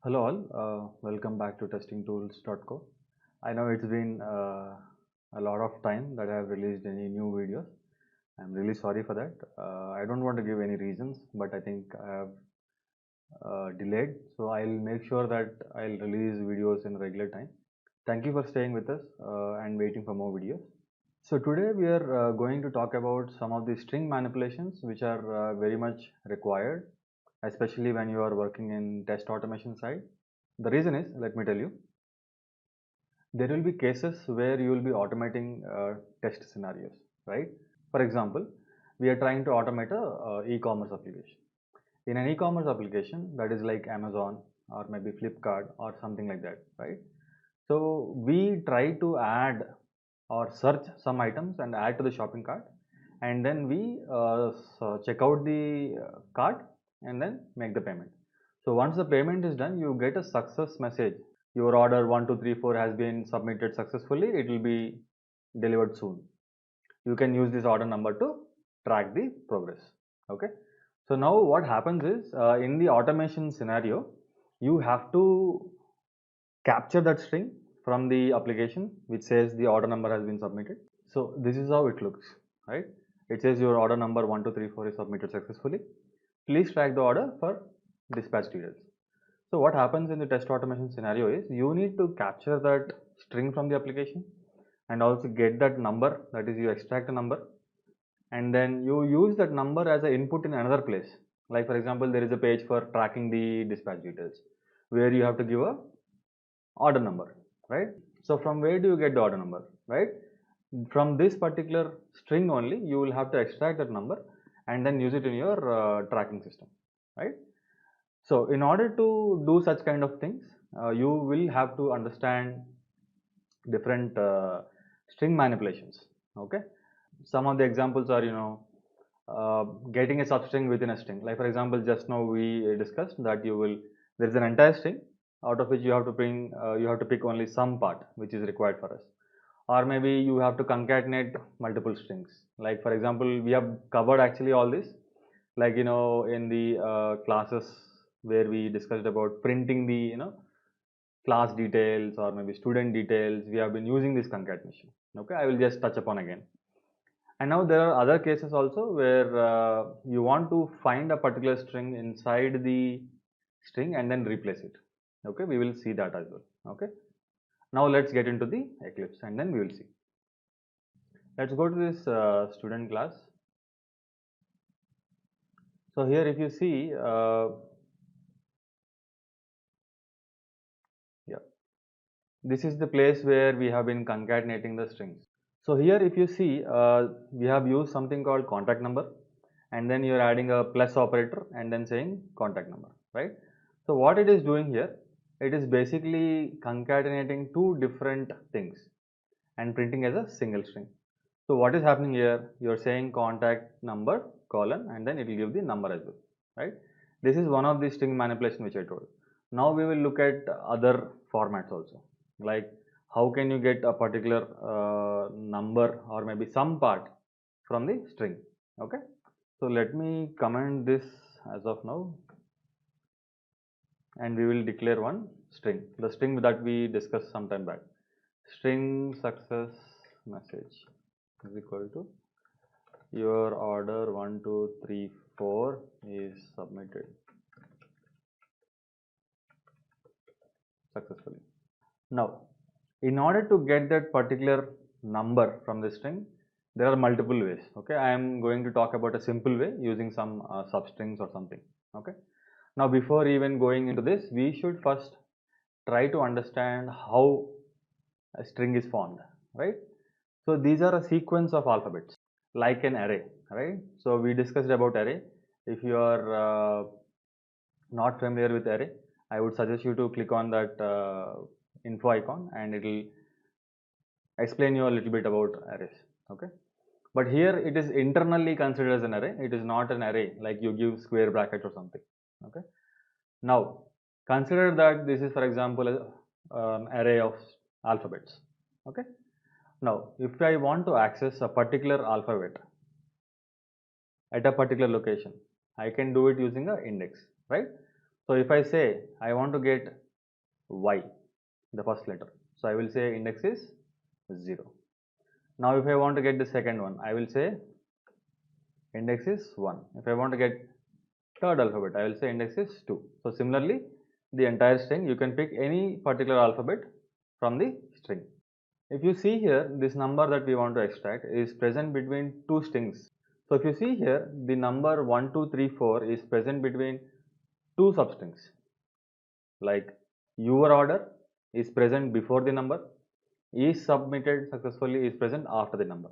Hello all, welcome back to testingtools.co. I know it's been a lot of time that I have released any new videos. I'm really sorry for that. I don't want to give any reasons, but I think I have delayed. So I'll make sure that I'll release videos in regular time. Thank you for staying with us and waiting for more videos. So today we are going to talk about some of the string manipulations which are very much required, especially when you are working in test automation side. The reason is, let me tell you, there will be cases where you will be automating test scenarios, right? For example, we are trying to automate a e-commerce application. In an e-commerce application that is like Amazon or maybe Flipkart or something like that, right? So we try to add or search some items and add to the shopping cart, and then we check out the cart and then make the payment. So once the payment is done, you get a success message. Your order 1234 has been submitted successfully. It will be delivered soon. You can use this order number to track the progress. Okay. So now what happens is in the automation scenario, you have to capture that string from the application which says the order number has been submitted. So this is how it looks, right? It says your order number 1234 is submitted successfully. Please track the order for dispatch details. So what happens in the test automation scenario is you need to capture that string from the application and also get that number, that is you extract a number, and then you use that number as an input in another place. Like for example, there is a page for tracking the dispatch details where you have to give a order number, right? So from where do you get the order number, right? From this particular string only, you will have to extract that number and then use it in your tracking system, right? So in order to do such kind of things, you will have to understand different string manipulations. Okay, some of the examples are, getting a substring within a string. Like for example, just now we discussed that there is an entire string out of which you have to bring, you have to pick only some part which is required for us, or maybe you have to concatenate multiple strings. Like for example, we have covered actually all this, like in the classes where we discussed about printing the class details or maybe student details. We have been using this concatenation. Okay, I will just touch upon again. And now there are other cases also where you want to find a particular string inside the string and then replace it. Okay, we will see that as well. Okay, now let's get into the Eclipse and then we will see. Let's go to this student class. So here if you see, yeah, this is the place where we have been concatenating the strings. So here if you see, we have used something called contact number, and then you're adding a plus operator and then saying contact number, right? So what it is doing here, it is basically concatenating two different things and printing as a single string. So what is happening here, you're saying contact number colon and then it will give the number as well, right? This is one of the string manipulation which I told. Now we will look at other formats also, like how can you get a particular number or maybe some part from the string. Okay, so let me comment this as of now, and we will declare one string, the string that we discussed some time back. String success message is equal to your order 1234 is submitted successfully. Now, in order to get that particular number from the string, there are multiple ways. Okay, I am going to talk about a simple way using some substrings or something. Okay, now before even going into this, we should first try to understand how a string is formed, right? So these are a sequence of alphabets like an array, right? So we discussed about array. If you are not familiar with array, I would suggest you to click on that info icon and it will explain you a little bit about arrays. Okay, but here it is internally considered as an array. It is not an array like you give square bracket or something. Okay, now consider that this is, for example, an array of alphabets. Okay, now if I want to access a particular alphabet at a particular location, I can do it using a index, right? So if I say I want to get y, the first letter, so I will say index is 0. Now if I want to get the second one, I will say index is 1. If I want to get third alphabet, I will say index is 2. So similarly, the entire string, you can pick any particular alphabet from the string. If you see here, this number that we want to extract is present between two strings. So if you see here, the number 1, 2, 3, 4 is present between two substrings. Like your order is present before the number, is submitted successfully is present after the number.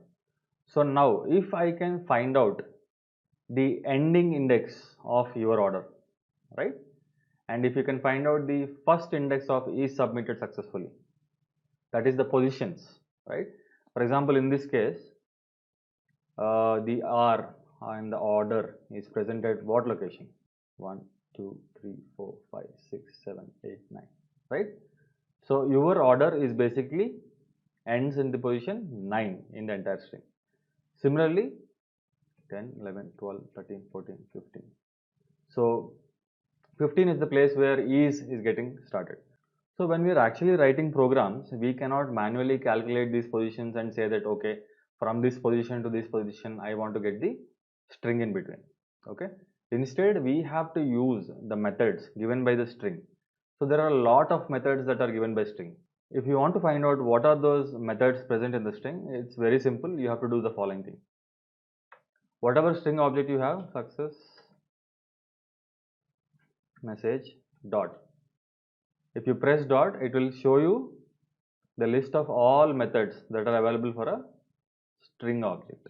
So now if I can find out the ending index of your order, right? And if you can find out the first index of is submitted successfully, that is the positions, right? For example, in this case, the R and the order is present at what location? 1, 2, 3, 4, 5, 6, 7, 8, 9, right? So your order is basically ends in the position 9 in the entire string. Similarly, 10, 11, 12, 13, 14, 15. So 15 is the place where is getting started. So when we are actually writing programs, we cannot manually calculate these positions and say that, okay, from this position to this position, I want to get the string in between. Okay. Instead, we have to use the methods given by the string. So there are a lot of methods that are given by string. If you want to find out what are those methods present in the string, it's very simple. You have to do the following thing. Whatever string object you have, success message dot. If you press dot, it will show you the list of all methods that are available for a string object.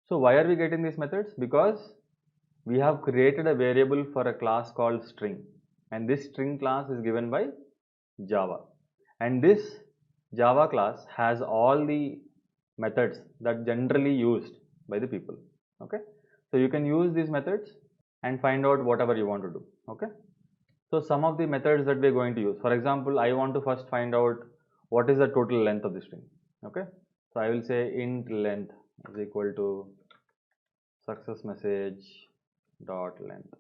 So why are we getting these methods? Because we have created a variable for a class called string, and this string class is given by Java, and this Java class has all the methods that generally used by the people. Okay, so you can use these methods and find out whatever you want to do. Okay, so some of the methods that we're going to use, for example, I want to first find out what is the total length of the string. Okay, so I will say int length is equal to success message dot length,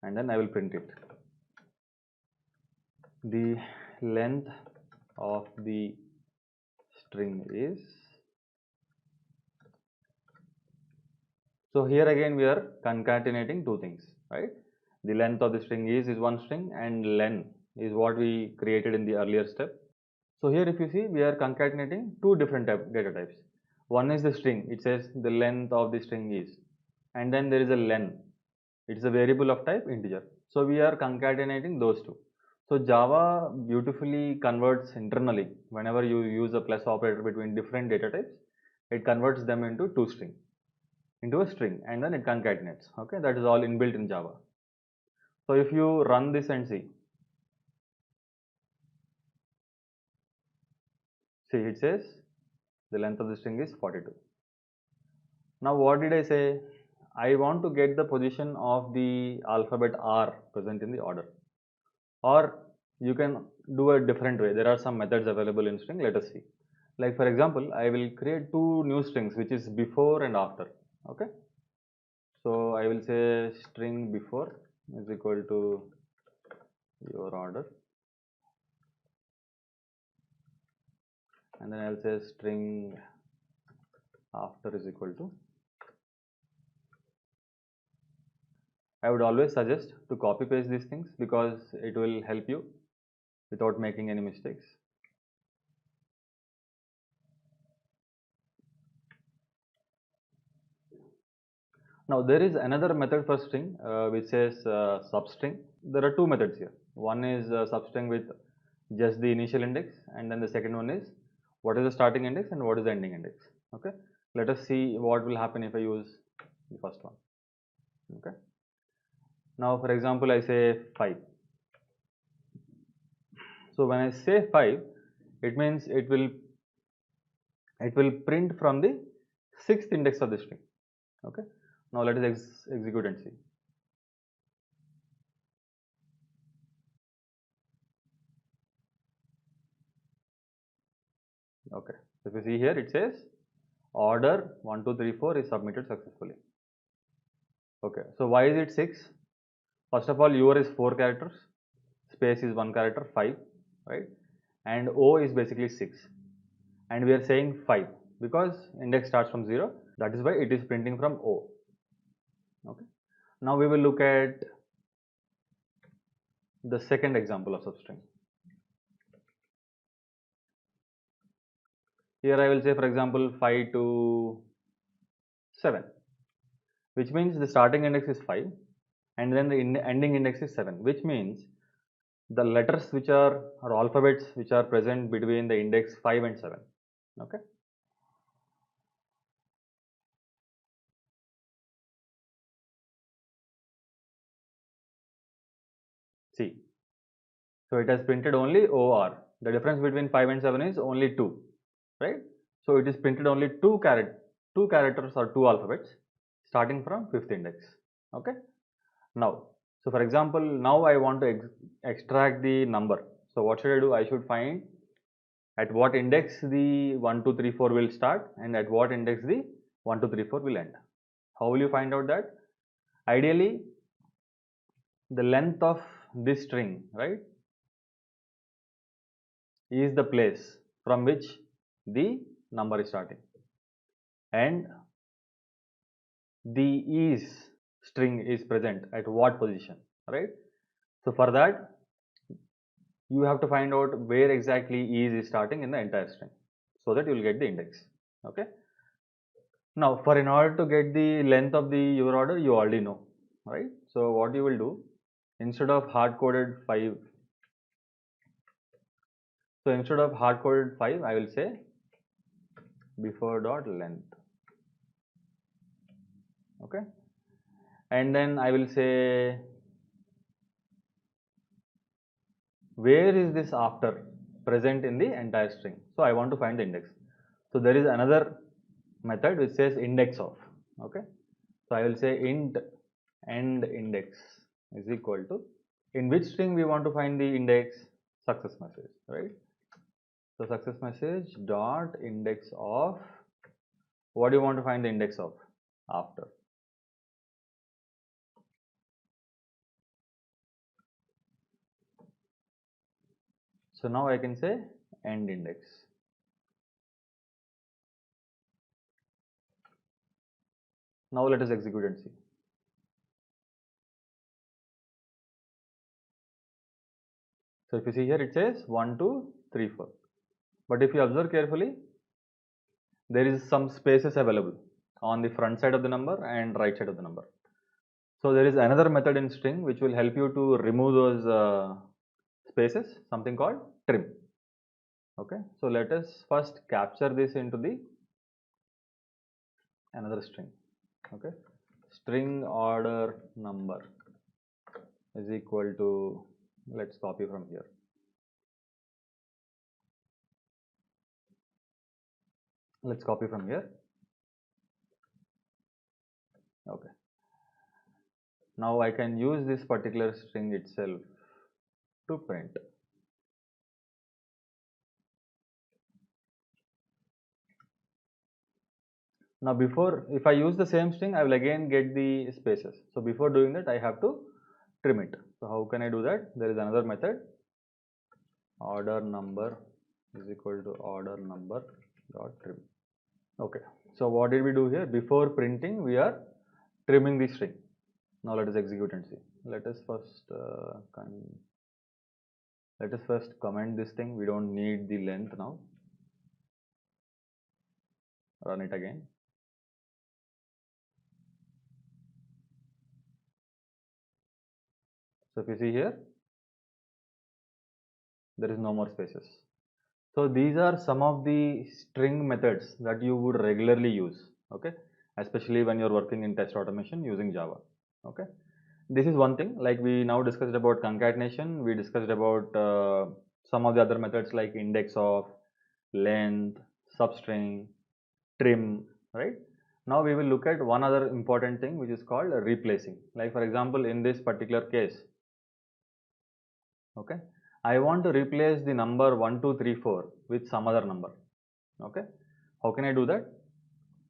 and then I will print it. The length of the string is, so here again we are concatenating two things, right? The length of the string is one string, and len is what we created in the earlier step. So here if you see, we are concatenating two different data types. One is the string, it says the length of the string is, and then there is a len, it's a variable of type integer. So we are concatenating those two. So Java beautifully converts internally. Whenever you use a plus operator between different data types, it converts them into into a string, and then it concatenates. Okay, that is all inbuilt in Java. So if you run this and see, it says the length of the string is 42. Now what did I say? I want to get the position of the alphabet R present in the order. Or you can do a different way. There are some methods available in string. Let us see. Like for example, I will create two new strings, which is before and after. Okay. So I will say string before is equal to your order, and then I'll say string after is equal to. I would always suggest to copy paste these things because it will help you without making any mistakes. Now there is another method for string which says substring. There are two methods here. One is substring with just the initial index, and then the second one is what is the starting index and what is the ending index. Okay, let us see what will happen if I use the first one. Okay, now for example I say 5. So when I say 5, it means it will print from the 6th index of the string. Okay, now let us execute and see. Okay, so if you see here, it says order 1, 2, 3, 4 is submitted successfully. Okay, so why is it 6? First of all, UR is 4 characters, space is 1 character, 5, right? And O is basically 6. And we are saying 5 because index starts from 0. That is why it is printing from O. Okay. Now we will look at the second example of substring. Here I will say, for example, 5 to 7, which means the starting index is 5 and then the ending index is 7, which means the letters which are or alphabets which are present between the index 5 and 7. Okay. See, so it has printed only OR. The difference between 5 and 7 is only 2, right? So it is printed only two characters or two alphabets starting from 5th index. Okay. Now, so for example, now I want to extract the number. So what should I do? I should find at what index the 1, 2, 3, 4 will start and at what index the 1, 2, 3, 4 will end. How will you find out that? Ideally, the length of this string, right, is the place from which the number is starting, and the is string is present at what position, right? So for that, you have to find out where exactly is starting in the entire string so that you will get the index. Okay. Now, for in order to get the length of the your order, you already know, right? So what you will do, instead of hard-coded 5, so instead of hard-coded 5, I will say before dot length. Okay. And then I will say where is this after present in the entire string. So I want to find the index. So there is another method which says index of. Okay. So I will say int end index is equal to, in which string we want to find the index? Success message, right? So success message dot index of, what do you want to find the index of? After. So now I can say end index. Now let us execute and see. So if you see here, it says 1, 2, 3, 4. But if you observe carefully, there is some spaces available on the front side of the number and right side of the number. So there is another method in string which will help you to remove those spaces, something called trim. Okay, so let us first capture this into the another string. Okay, string order number is equal to, let's copy from here. Let's copy from here. Okay. Now I can use this particular string itself to print. Now before, if I use the same string, I will again get the spaces. So before doing that, I have to trim it. So how can I do that? There is another method, order number is equal to order number dot trim. Okay, so what did we do here? Before printing, we are trimming the string. Now let us execute and see. Let us first comment this thing. We don't need the length now. Run it again. So if you see here, there is no more spaces. So these are some of the string methods that you would regularly use, okay, especially when you're working in test automation using Java. Okay, this is one thing. Like we now discussed about concatenation, we discussed about some of the other methods like index of, length, substring, trim, right? Now we will look at one other important thing which is called replacing. Like for example, in this particular case, okay, I want to replace the number 1, 2, 3, 4 with some other number. Okay, how can I do that?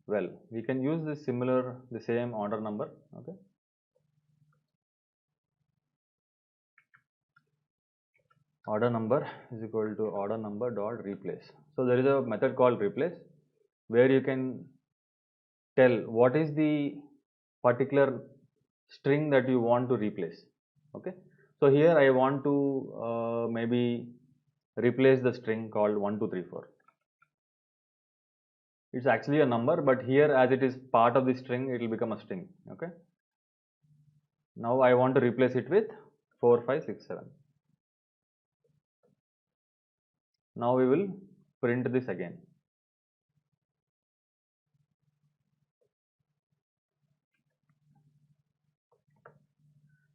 Well, we can use the same order number. Okay, order number is equal to order number dot replace. So there is a method called replace where you can tell what is the particular string that you want to replace. Okay, so here I want to maybe replace the string called 1234. It's actually a number, but here as it is part of the string, it will become a string. Okay, now I want to replace it with 4567. Now we will print this again.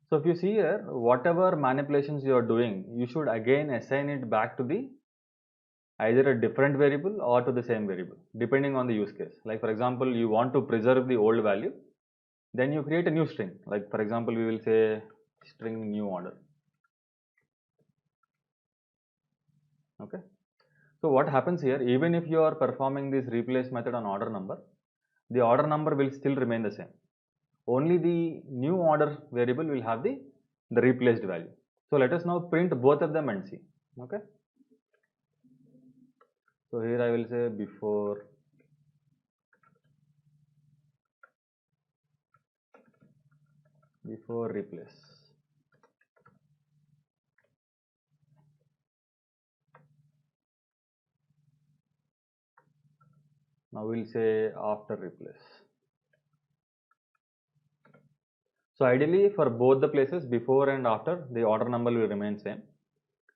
So if you see here, whatever manipulations you are doing, you should again assign it back to the either a different variable or to the same variable, depending on the use case. Like for example, you want to preserve the old value, then you create a new string. Like for example, we will say string new order. Okay. So what happens here, even if you are performing this replace method on order number, the order number will still remain the same. Only the new order variable will have the replaced value. So let us now print both of them and see. Okay. So here I will say before replace. Now we'll say after replace. So ideally for both the places before and after, the order number will remain same.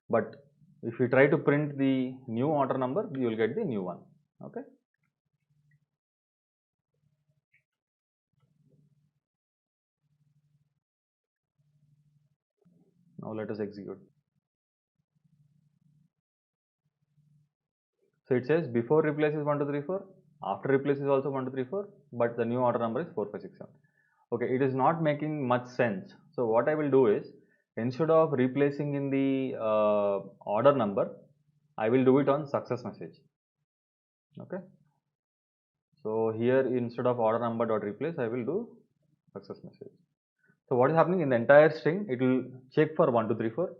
But if you try to print the new order number, you will get the new one. Okay. Now let us execute. So it says before replace is 1234, after replace is also 1234, but the new order number is 4567. Okay, it is not making much sense. So what I will do is, instead of replacing in the order number, I will do it on success message. Okay. So here instead of order number dot replace, I will do success message. So what is happening in the entire string? It will check for 1234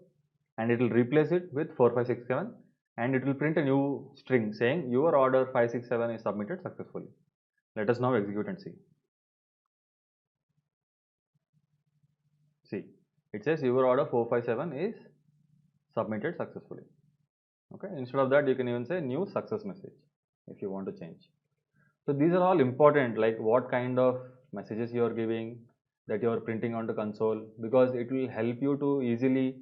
and it will replace it with 4567 and it will print a new string saying your order 567 is submitted successfully. Let us now execute and see. See, it says your order 457 is submitted successfully. Okay, instead of that you can even say new success message if you want to change. So these are all important, like what kind of messages you are giving, that you are printing onto console, because it will help you to easily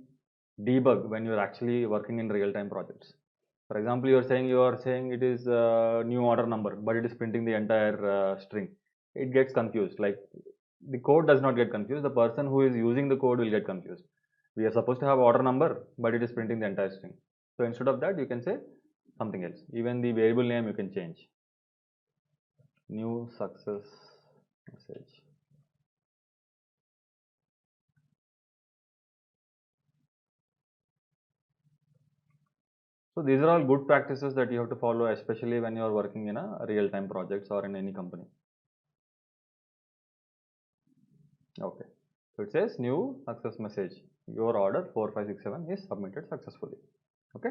debug when you are actually working in real-time projects. For example, you are saying it is a new order number, but it is printing the entire string. It gets confused. Like the code does not get confused. The person who is using the code will get confused. We are supposed to have order number, but it is printing the entire string. So instead of that, you can say something else. Even the variable name you can change. New success message. So these are all good practices that you have to follow, especially when you are working in a real-time projects or in any company. Okay. So it says new success message. Your order 4567 is submitted successfully. Okay.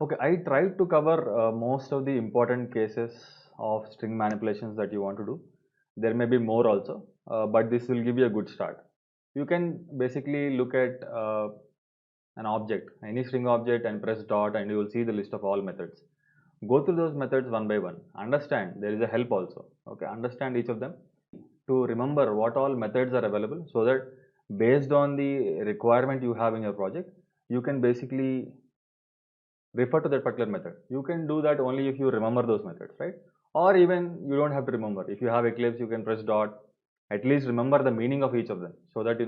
Okay. I tried to cover most of the important cases of string manipulations that you want to do. There may be more also, but this will give you a good start. You can basically look at an object, any string object, and press dot, and you will see the list of all methods. Go through those methods one by one. Understand, there is a help also. Okay, understand each of them to remember what all methods are available, so that based on the requirement you have in your project, you can basically refer to that particular method. You can do that only if you remember those methods, right? Or even you don't have to remember. If you have Eclipse, you can press dot, at least remember the meaning of each of them, so that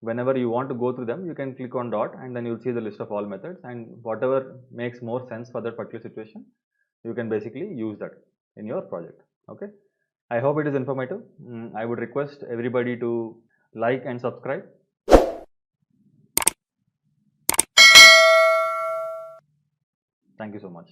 whenever you want to go through them, you can click on dot and then you'll see the list of all methods, and whatever makes more sense for that particular situation, you can basically use that in your project. Okay. I hope it is informative. I would request everybody to like and subscribe. Thank you so much.